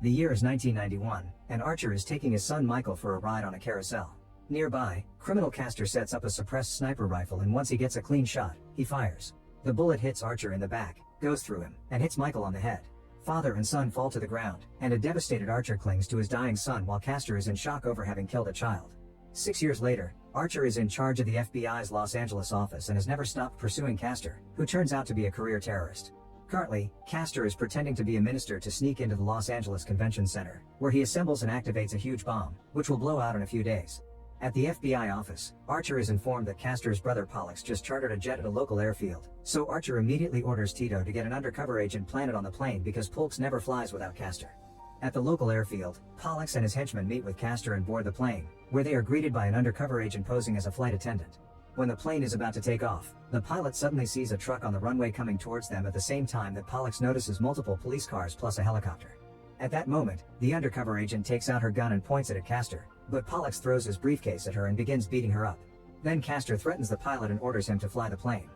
The year is 1991, and Archer is taking his son Michael for a ride on a carousel. Nearby, criminal Castor sets up a suppressed sniper rifle, and once he gets a clean shot, he fires. The bullet hits Archer in the back, goes through him, and hits Michael on the head. Father and son fall to the ground, and a devastated Archer clings to his dying son while Castor is in shock over having killed a child. 6 years later, Archer is in charge of the FBI's Los Angeles office and has never stopped pursuing Castor, who turns out to be a career terrorist. Currently, Castor is pretending to be a minister to sneak into the Los Angeles Convention Center, where he assembles and activates a huge bomb, which will blow out in a few days. At the FBI office, Archer is informed that Castor's brother Pollux just chartered a jet at a local airfield, so Archer immediately orders Tito to get an undercover agent planted on the plane because Pollux never flies without Castor. At the local airfield, Pollux and his henchmen meet with Castor and board the plane, where they are greeted by an undercover agent posing as a flight attendant. When the plane is about to take off, the pilot suddenly sees a truck on the runway coming towards them at the same time that Pollux notices multiple police cars plus a helicopter. At that moment, the undercover agent takes out her gun and points it at Castor, but Pollux throws his briefcase at her and begins beating her up. Then Castor threatens the pilot and orders him to fly the plane.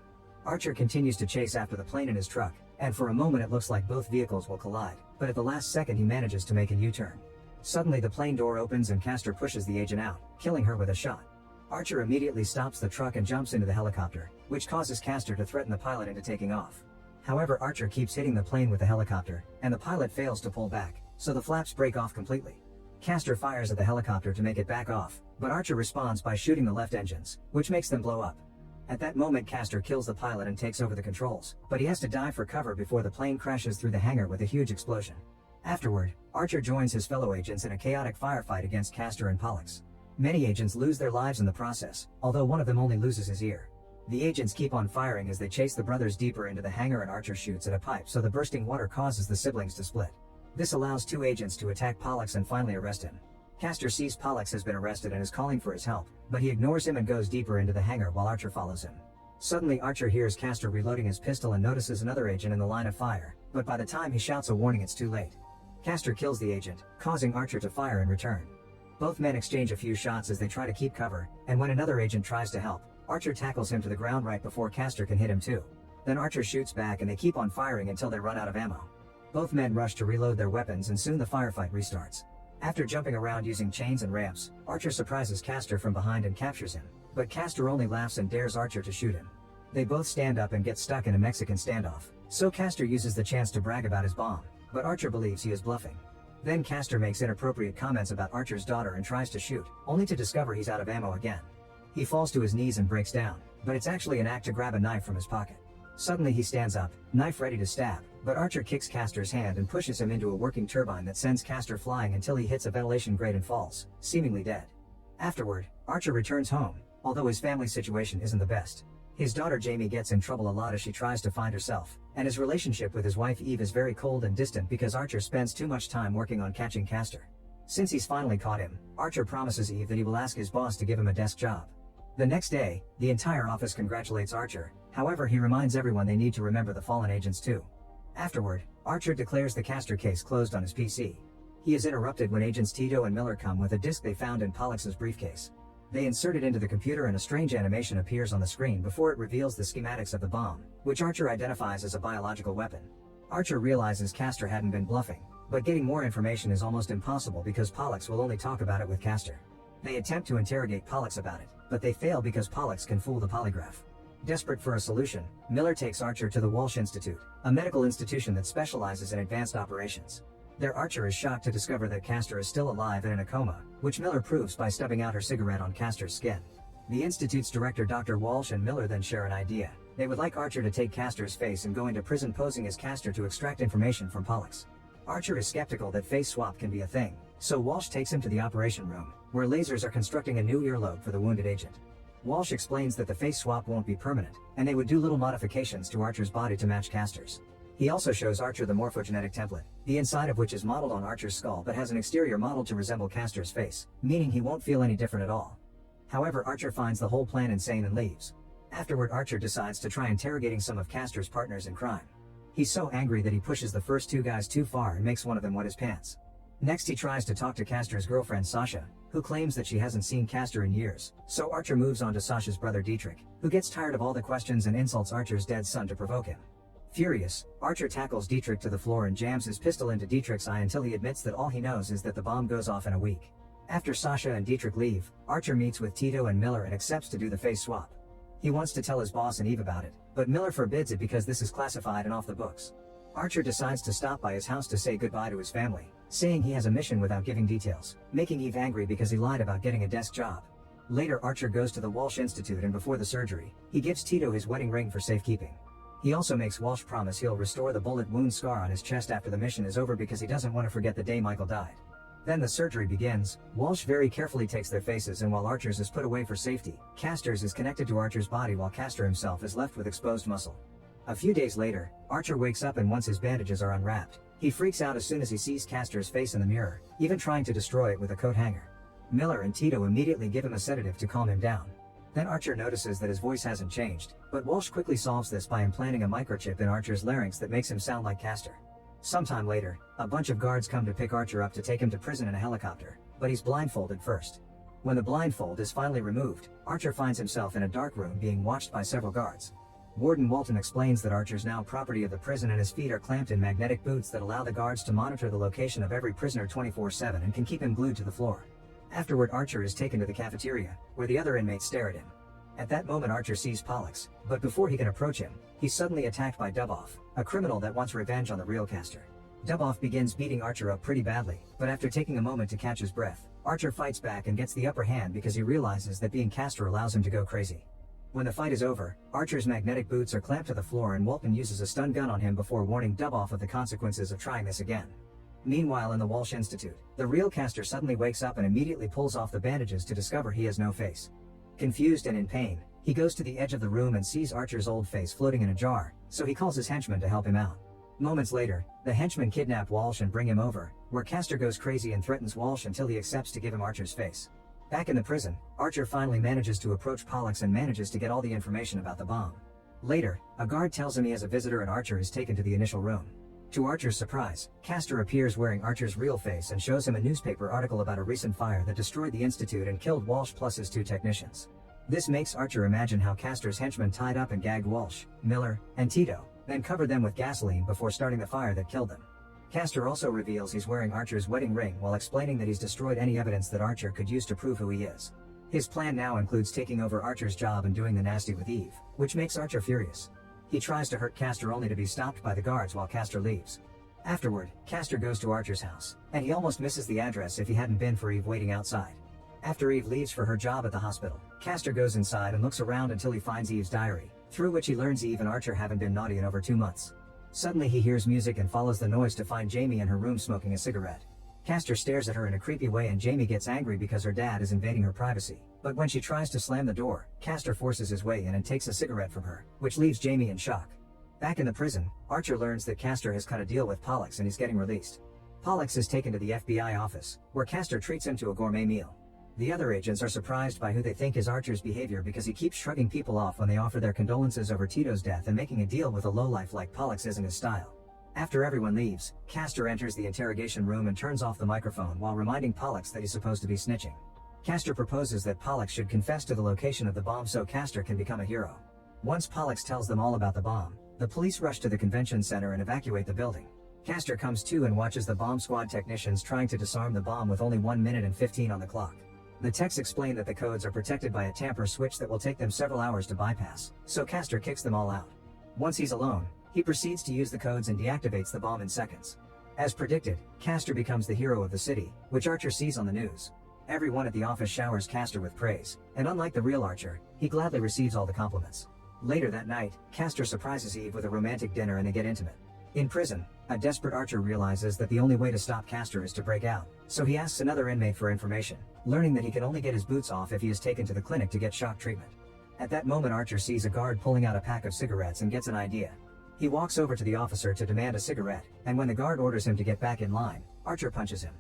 Archer continues to chase after the plane in his truck, and for a moment it looks like both vehicles will collide, but at the last second he manages to make a U-turn. Suddenly the plane door opens and Castor pushes the agent out, killing her with a shot. Archer immediately stops the truck and jumps into the helicopter, which causes Castor to threaten the pilot into taking off. However, Archer keeps hitting the plane with the helicopter, and the pilot fails to pull back, so the flaps break off completely. Castor fires at the helicopter to make it back off, but Archer responds by shooting the left engines, which makes them blow up. At that moment Castor kills the pilot and takes over the controls, but he has to dive for cover before the plane crashes through the hangar with a huge explosion. Afterward, Archer joins his fellow agents in a chaotic firefight against Castor and Pollux. Many agents lose their lives in the process, although one of them only loses his ear. The agents keep on firing as they chase the brothers deeper into the hangar, and Archer shoots at a pipe so the bursting water causes the siblings to split. This allows two agents to attack Pollux and finally arrest him. Castor sees Pollux has been arrested and is calling for his help, but he ignores him and goes deeper into the hangar while Archer follows him. Suddenly Archer hears Castor reloading his pistol and notices another agent in the line of fire, but by the time he shouts a warning it's too late. Castor kills the agent, causing Archer to fire in return. Both men exchange a few shots as they try to keep cover, and when another agent tries to help, Archer tackles him to the ground right before Castor can hit him too. Then Archer shoots back and they keep on firing until they run out of ammo. Both men rush to reload their weapons and soon the firefight restarts. After jumping around using chains and ramps, Archer surprises Castor from behind and captures him, but Castor only laughs and dares Archer to shoot him. They both stand up and get stuck in a Mexican standoff, so Castor uses the chance to brag about his bomb, but Archer believes he is bluffing. Then Castor makes inappropriate comments about Archer's daughter and tries to shoot, only to discover he's out of ammo again. He falls to his knees and breaks down, but it's actually an act to grab a knife from his pocket. Suddenly he stands up, knife ready to stab, but Archer kicks Castor's hand and pushes him into a working turbine that sends Castor flying until he hits a ventilation grate and falls, seemingly dead. Afterward, Archer returns home, although his family situation isn't the best. His daughter Jamie gets in trouble a lot as she tries to find herself, and his relationship with his wife Eve is very cold and distant because Archer spends too much time working on catching Castor. Since he's finally caught him, Archer promises Eve that he will ask his boss to give him a desk job. The next day, the entire office congratulates Archer, however he reminds everyone they need to remember the fallen agents too. Afterward, Archer declares the Castor case closed on his PC. He is interrupted when agents Tito and Miller come with a disk they found in Pollux's briefcase. They insert it into the computer and a strange animation appears on the screen before it reveals the schematics of the bomb, which Archer identifies as a biological weapon. Archer realizes Castor hadn't been bluffing, but getting more information is almost impossible because Pollux will only talk about it with Castor. They attempt to interrogate Pollux about it, but they fail because Pollux can fool the polygraph. Desperate for a solution, Miller takes Archer to the Walsh Institute, a medical institution that specializes in advanced operations. There Archer is shocked to discover that Castor is still alive and in a coma, which Miller proves by stubbing out her cigarette on Castor's skin. The institute's director Dr. Walsh and Miller then share an idea. They would like Archer to take Castor's face and go into prison posing as Castor to extract information from Pollux. Archer is skeptical that face swap can be a thing, so Walsh takes him to the operation room, where lasers are constructing a new earlobe for the wounded agent. Walsh explains that the face swap won't be permanent, and they would do little modifications to Archer's body to match Castor's. He also shows Archer the morphogenetic template, the inside of which is modeled on Archer's skull but has an exterior model to resemble Castor's face, meaning he won't feel any different at all. However, Archer finds the whole plan insane and leaves. Afterward, Archer decides to try interrogating some of Castor's partners in crime. He's so angry that he pushes the first two guys too far and makes one of them wet his pants. Next he tries to talk to Castor's girlfriend Sasha, who claims that she hasn't seen Castor in years, so Archer moves on to Sasha's brother Dietrich, who gets tired of all the questions and insults Archer's dead son to provoke him. Furious, Archer tackles Dietrich to the floor and jams his pistol into Dietrich's eye until he admits that all he knows is that the bomb goes off in a week. After Sasha and Dietrich leave, Archer meets with Tito and Miller and accepts to do the face swap. He wants to tell his boss and Eve about it, but Miller forbids it because this is classified and off the books. Archer decides to stop by his house to say goodbye to his family, saying he has a mission without giving details, making Eve angry because he lied about getting a desk job. Later, Archer goes to the Walsh Institute, and before the surgery, he gives Tito his wedding ring for safekeeping. He also makes Walsh promise he'll restore the bullet wound scar on his chest after the mission is over because he doesn't want to forget the day Michael died. Then the surgery begins. Walsh very carefully takes their faces, and while Archer's is put away for safety, Castor's is connected to Archer's body while Castor himself is left with exposed muscle. A few days later, Archer wakes up, and once his bandages are unwrapped, he freaks out as soon as he sees Castor's face in the mirror, even trying to destroy it with a coat hanger. Miller and Tito immediately give him a sedative to calm him down. Then Archer notices that his voice hasn't changed, but Walsh quickly solves this by implanting a microchip in Archer's larynx that makes him sound like Castor. Sometime later, a bunch of guards come to pick Archer up to take him to prison in a helicopter, but he's blindfolded first. When the blindfold is finally removed, Archer finds himself in a dark room being watched by several guards. Warden Walton explains that Archer's now property of the prison and his feet are clamped in magnetic boots that allow the guards to monitor the location of every prisoner 24/7 and can keep him glued to the floor. Afterward, Archer is taken to the cafeteria, where the other inmates stare at him. At that moment, Archer sees Pollux, but before he can approach him, he's suddenly attacked by Duboff, a criminal that wants revenge on the real Castor. Duboff begins beating Archer up pretty badly, but after taking a moment to catch his breath, Archer fights back and gets the upper hand because he realizes that being Castor allows him to go crazy. When the fight is over, Archer's magnetic boots are clamped to the floor, and Walton uses a stun gun on him before warning Duboff of the consequences of trying this again. Meanwhile, in the Walsh Institute, the real Castor suddenly wakes up and immediately pulls off the bandages to discover he has no face. Confused and in pain, he goes to the edge of the room and sees Archer's old face floating in a jar, so he calls his henchmen to help him out. Moments later, the henchmen kidnap Walsh and bring him over, where Castor goes crazy and threatens Walsh until he accepts to give him Archer's face. Back in the prison, Archer finally manages to approach Pollux and manages to get all the information about the bomb. Later, a guard tells him he has a visitor, and Archer is taken to the initial room. To Archer's surprise, Castor appears wearing Archer's real face and shows him a newspaper article about a recent fire that destroyed the Institute and killed Walsh plus his 2 technicians. This makes Archer imagine how Castor's henchmen tied up and gagged Walsh, Miller, and Tito, then covered them with gasoline before starting the fire that killed them. Castor also reveals he's wearing Archer's wedding ring while explaining that he's destroyed any evidence that Archer could use to prove who he is. His plan now includes taking over Archer's job and doing the nasty with Eve, which makes Archer furious. He tries to hurt Castor only to be stopped by the guards while Castor leaves. Afterward, Castor goes to Archer's house, and he almost misses the address if he hadn't been for Eve waiting outside. After Eve leaves for her job at the hospital, Castor goes inside and looks around until he finds Eve's diary, through which he learns Eve and Archer haven't been naughty in over 2 months. Suddenly he hears music and follows the noise to find Jamie in her room smoking a cigarette. Castor stares at her in a creepy way, and Jamie gets angry because her dad is invading her privacy. But when she tries to slam the door, Castor forces his way in and takes a cigarette from her, which leaves Jamie in shock. Back in the prison, Archer learns that Castor has cut a deal with Pollux and he's getting released. Pollux is taken to the FBI office, where Castor treats him to a gourmet meal. The other agents are surprised by who they think is Archer's behavior because he keeps shrugging people off when they offer their condolences over Tito's death, and making a deal with a lowlife like Pollux isn't his style. After everyone leaves, Castor enters the interrogation room and turns off the microphone while reminding Pollux that he's supposed to be snitching. Castor proposes that Pollux should confess to the location of the bomb so Castor can become a hero. Once Pollux tells them all about the bomb, the police rush to the convention center and evacuate the building. Castor comes to and watches the bomb squad technicians trying to disarm the bomb with only 1 minute and 15 on the clock. The techs explain that the codes are protected by a tamper switch that will take them several hours to bypass, so Castor kicks them all out. Once he's alone, he proceeds to use the codes and deactivates the bomb in seconds. As predicted, Castor becomes the hero of the city, which Archer sees on the news. Everyone at the office showers Castor with praise, and unlike the real Archer, he gladly receives all the compliments. Later that night, Castor surprises Eve with a romantic dinner and they get intimate. In prison, a desperate Archer realizes that the only way to stop Castor is to break out, so he asks another inmate for information, learning that he can only get his boots off if he is taken to the clinic to get shock treatment. At that moment, Archer sees a guard pulling out a pack of cigarettes and gets an idea. He walks over to the officer to demand a cigarette, and when the guard orders him to get back in line, Archer punches him.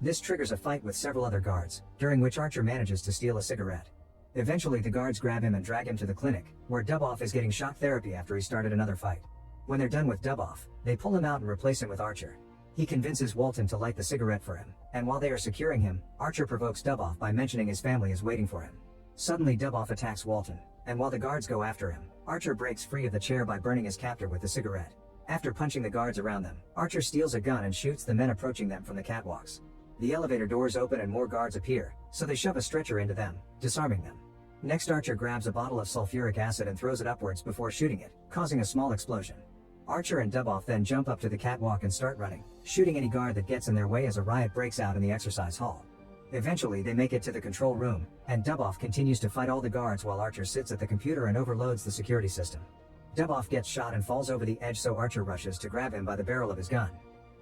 This triggers a fight with several other guards, during which Archer manages to steal a cigarette. Eventually the guards grab him and drag him to the clinic, where Duboff is getting shock therapy after he started another fight. When they're done with Duboff, they pull him out and replace him with Archer. He convinces Walton to light the cigarette for him, and while they are securing him, Archer provokes Duboff by mentioning his family is waiting for him. Suddenly Duboff attacks Walton, and while the guards go after him, Archer breaks free of the chair by burning his captor with the cigarette. After punching the guards around them, Archer steals a gun and shoots the men approaching them from the catwalks. The elevator doors open and more guards appear, so they shove a stretcher into them, disarming them. Next, Archer grabs a bottle of sulfuric acid and throws it upwards before shooting it, causing a small explosion. Archer and Duboff then jump up to the catwalk and start running, shooting any guard that gets in their way as a riot breaks out in the exercise hall. Eventually they make it to the control room, and Duboff continues to fight all the guards while Archer sits at the computer and overloads the security system. Duboff gets shot and falls over the edge, so Archer rushes to grab him by the barrel of his gun.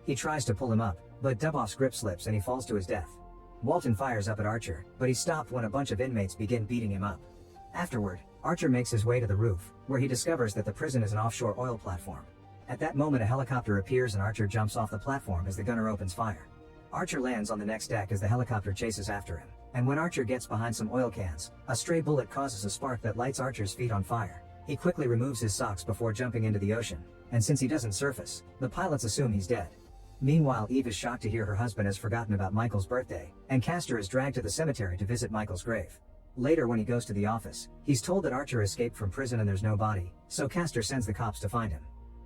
He tries to pull him up, but Duboff's grip slips and he falls to his death. Walton fires up at Archer, but he's stopped when a bunch of inmates begin beating him up. Afterward, Archer makes his way to the roof, where he discovers that the prison is an offshore oil platform. At that moment a helicopter appears and Archer jumps off the platform as the gunner opens fire. Archer lands on the next deck as the helicopter chases after him, and when Archer gets behind some oil cans, a stray bullet causes a spark that lights Archer's feet on fire. He quickly removes his socks before jumping into the ocean, and since he doesn't surface, the pilots assume he's dead. Meanwhile, Eve is shocked to hear her husband has forgotten about Michael's birthday, and Castor is dragged to the cemetery to visit Michael's grave. Later, when he goes to the office, he's told that Archer escaped from prison and there's no body, so Castor sends the cops to find him.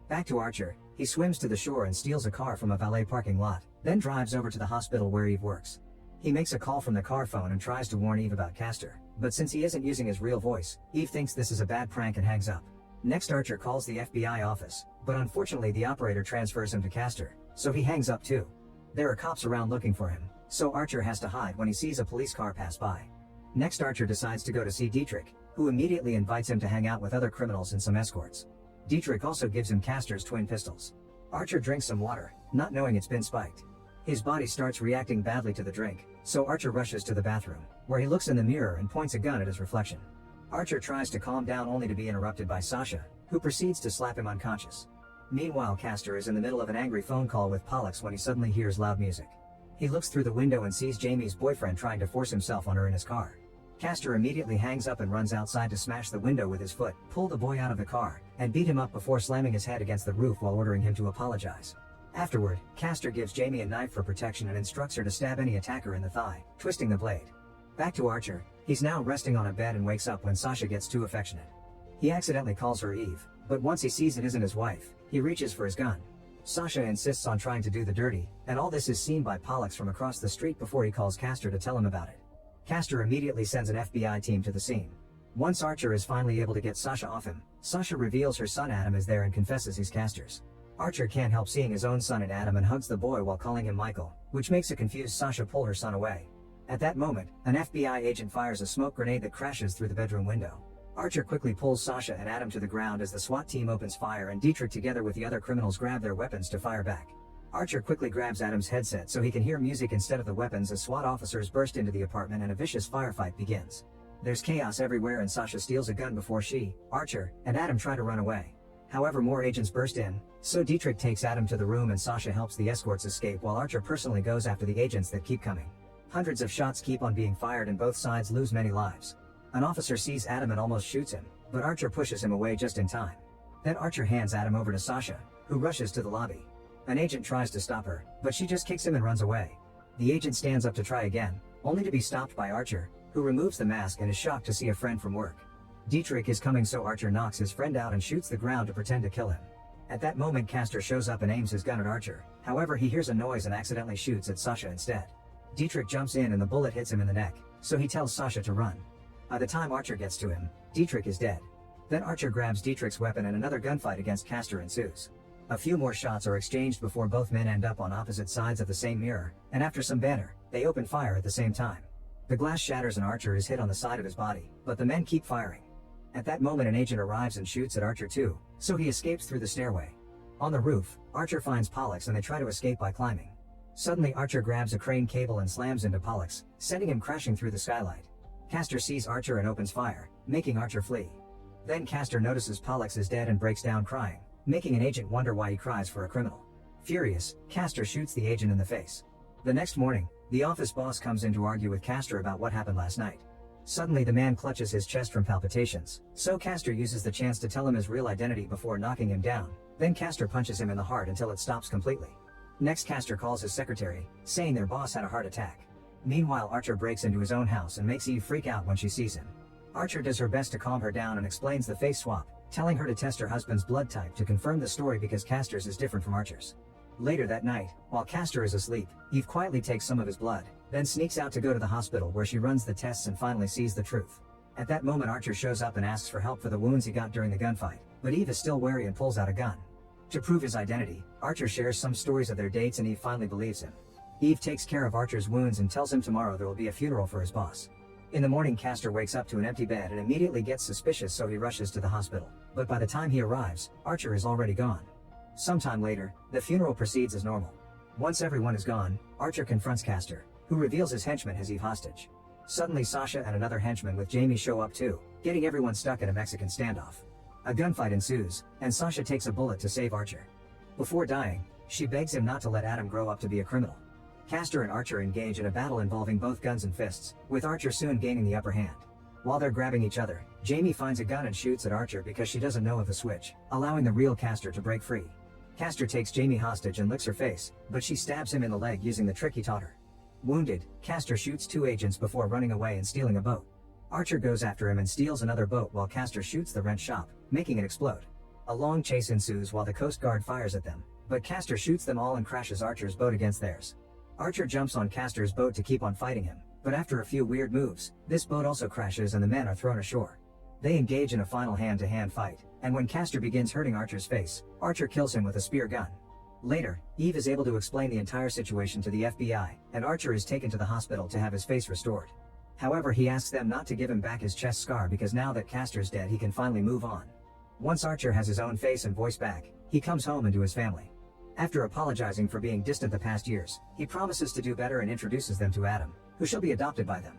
Back to Archer, he swims to the shore and steals a car from a valet parking lot, then drives over to the hospital where Eve works. He makes a call from the car phone and tries to warn Eve about Castor, but since he isn't using his real voice, Eve thinks this is a bad prank and hangs up. Next, Archer calls the FBI office, but unfortunately the operator transfers him to Castor, so he hangs up too. There are cops around looking for him, so Archer has to hide when he sees a police car pass by. Next, Archer decides to go to see Dietrich, who immediately invites him to hang out with other criminals and some escorts. Dietrich also gives him Castor's twin pistols. Archer drinks some water, not knowing it's been spiked. His body starts reacting badly to the drink, so Archer rushes to the bathroom, where he looks in the mirror and points a gun at his reflection. Archer tries to calm down only to be interrupted by Sasha, who proceeds to slap him unconscious. Meanwhile, Castor is in the middle of an angry phone call with Pollux when he suddenly hears loud music. He looks through the window and sees Jamie's boyfriend trying to force himself on her in his car. Castor immediately hangs up and runs outside to smash the window with his foot, pull the boy out of the car, and beat him up before slamming his head against the roof while ordering him to apologize. Afterward, Castor gives Jamie a knife for protection and instructs her to stab any attacker in the thigh, twisting the blade. Back to Archer, he's now resting on a bed and wakes up when Sasha gets too affectionate. He accidentally calls her Eve, but once he sees it isn't his wife, he reaches for his gun. Sasha insists on trying to do the dirty, and all this is seen by Pollux from across the street before he calls Castor to tell him about it. Castor immediately sends an FBI team to the scene. Once Archer is finally able to get Sasha off him, Sasha reveals her son Adam is there and confesses he's Castor's. Archer can't help seeing his own son in Adam and hugs the boy while calling him Michael, which makes a confused Sasha pull her son away. At that moment, an FBI agent fires a smoke grenade that crashes through the bedroom window. Archer quickly pulls Sasha and Adam to the ground as the SWAT team opens fire and Dietrich together with the other criminals grab their weapons to fire back. Archer quickly grabs Adam's headset so he can hear music instead of the weapons as SWAT officers burst into the apartment and a vicious firefight begins. There's chaos everywhere and Sasha steals a gun before she, Archer, and Adam try to run away. However, more agents burst in, so Dietrich takes Adam to the room and Sasha helps the escorts escape while Archer personally goes after the agents that keep coming. Hundreds of shots keep on being fired and both sides lose many lives. An officer sees Adam and almost shoots him, but Archer pushes him away just in time. Then Archer hands Adam over to Sasha, who rushes to the lobby. An agent tries to stop her, but she just kicks him and runs away. The agent stands up to try again, only to be stopped by Archer, who removes the mask and is shocked to see a friend from work. Dietrich is coming, so Archer knocks his friend out and shoots the ground to pretend to kill him. At that moment, Castor shows up and aims his gun at Archer. However, he hears a noise and accidentally shoots at Sasha instead. Dietrich jumps in and the bullet hits him in the neck, so he tells Sasha to run. By the time Archer gets to him, Dietrich is dead. Then Archer grabs Dietrich's weapon and another gunfight against Castor ensues. A few more shots are exchanged before both men end up on opposite sides of the same mirror, and after some banter, they open fire at the same time. The glass shatters and Archer is hit on the side of his body, but the men keep firing. At that moment, an agent arrives and shoots at Archer too, so he escapes through the stairway. On the roof, Archer finds Pollux and they try to escape by climbing. Suddenly, Archer grabs a crane cable and slams into Pollux, sending him crashing through the skylight. Castor sees Archer and opens fire, making Archer flee. Then Castor notices Pollux is dead and breaks down crying, making an agent wonder why he cries for a criminal. Furious, Castor shoots the agent in the face. The next morning, the office boss comes in to argue with Castor about what happened last night. Suddenly the man clutches his chest from palpitations, so Castor uses the chance to tell him his real identity before knocking him down. Then Castor punches him in the heart until it stops completely. Next, Castor calls his secretary, saying their boss had a heart attack. Meanwhile, Archer breaks into his own house and makes Eve freak out when she sees him. Archer does her best to calm her down and explains the face swap, telling her to test her husband's blood type to confirm the story because Castor's is different from Archer's. Later that night, while Castor is asleep, Eve quietly takes some of his blood, then sneaks out to go to the hospital where she runs the tests and finally sees the truth. At that moment Archer shows up and asks for help for the wounds he got during the gunfight, but Eve is still wary and pulls out a gun. To prove his identity, Archer shares some stories of their dates and Eve finally believes him. Eve takes care of Archer's wounds and tells him tomorrow there will be a funeral for his boss. In the morning Castor wakes up to an empty bed and immediately gets suspicious, so he rushes to the hospital, but by the time he arrives, Archer is already gone. Sometime later, the funeral proceeds as normal. Once everyone is gone, Archer confronts Castor, who reveals his henchman has Eve hostage. Suddenly Sasha and another henchman with Jamie show up too, getting everyone stuck in a Mexican standoff. A gunfight ensues, and Sasha takes a bullet to save Archer. Before dying, she begs him not to let Adam grow up to be a criminal. Castor and Archer engage in a battle involving both guns and fists, with Archer soon gaining the upper hand. While they're grabbing each other, Jamie finds a gun and shoots at Archer because she doesn't know of the switch, allowing the real Castor to break free. Castor takes Jamie hostage and licks her face, but she stabs him in the leg using the trick he taught her. Wounded, Castor shoots 2 agents before running away and stealing a boat. Archer goes after him and steals another boat while Castor shoots the rent shop, making it explode. A long chase ensues while the Coast Guard fires at them, but Castor shoots them all and crashes Archer's boat against theirs. Archer jumps on Castor's boat to keep on fighting him, but after a few weird moves, this boat also crashes and the men are thrown ashore. They engage in a final hand-to-hand fight, and when Castor begins hurting Archer's face, Archer kills him with a spear gun. Later, Eve is able to explain the entire situation to the FBI, and Archer is taken to the hospital to have his face restored. However, he asks them not to give him back his chest scar because now that Castor's dead he can finally move on. Once Archer has his own face and voice back, he comes home and to his family. After apologizing for being distant the past years, he promises to do better and introduces them to Adam, who shall be adopted by them.